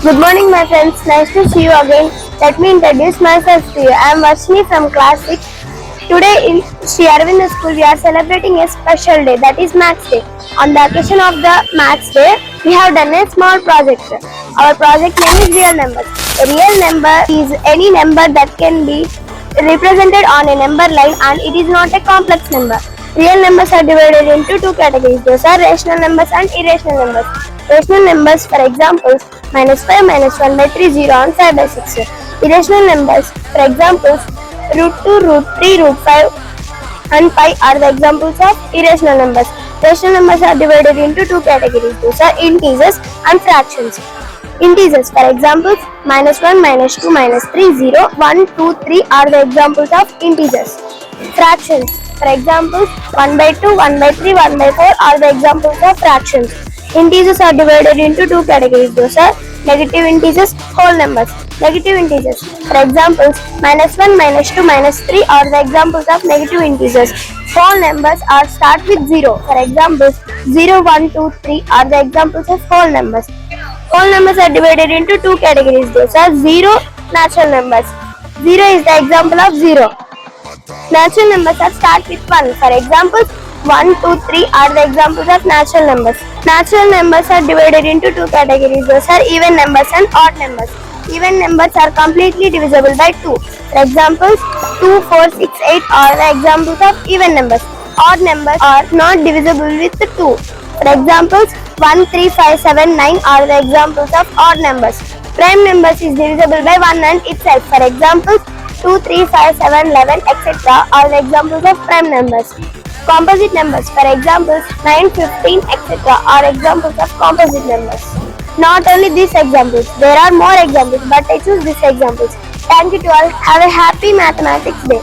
Good morning, my friends. Nice to see you again. Let me introduce myself to you. I am Varshini from class 6. Today in Sri Aurobindo School, we are celebrating a special day, that is Maths Day. On the occasion of the Maths Day, we have done a small project. Our project name is Real Numbers. A real number is any number that can be represented on a number line and it is not a complex number. Real numbers are divided into two categories. Those are rational numbers and irrational numbers. Rational numbers, for example, minus 5, minus 1 by 3, 0 and 5 by 6. Irrational numbers, for example, root 2, root 3, root 5 and pi are the examples of irrational numbers. Rational numbers are divided into two categories. Those are integers and fractions. Integers, for example, minus 1, minus 2, minus 3, 0, 1, 2, 3 are the examples of integers. Fractions, for example, 1 by 2, 1 by 3, 1 by 4 are the examples of fractions. Integers are divided into two categories. Those are negative integers, whole numbers. Negative integers, for example, minus 1, minus 2, minus 3 are the examples of negative integers. Whole numbers are start with 0. For example, 0, 1, 2, 3 are the examples of whole numbers. Whole numbers are divided into two categories. Those are 0, natural numbers. 0 is the example of 0. Natural numbers are start with 1. For example, 1, 2, 3 are the examples of natural numbers. Natural numbers are divided into two categories. Those are even numbers and odd numbers. Even numbers are completely divisible by 2. For example, 2, 4, 6, 8 are the examples of even numbers. Odd numbers are not divisible with 2. For example, 1, 3, 5, 7, 9 are the examples of odd numbers. Prime numbers is divisible by 1 and itself. For example, 2, 3, 5, 7, 11, etc. are the examples of prime numbers. Composite numbers, for example, 9, 15, etc. are examples of composite numbers. Not only these examples, there are more examples, but I choose these examples. Thank you to all. Have a happy mathematics day.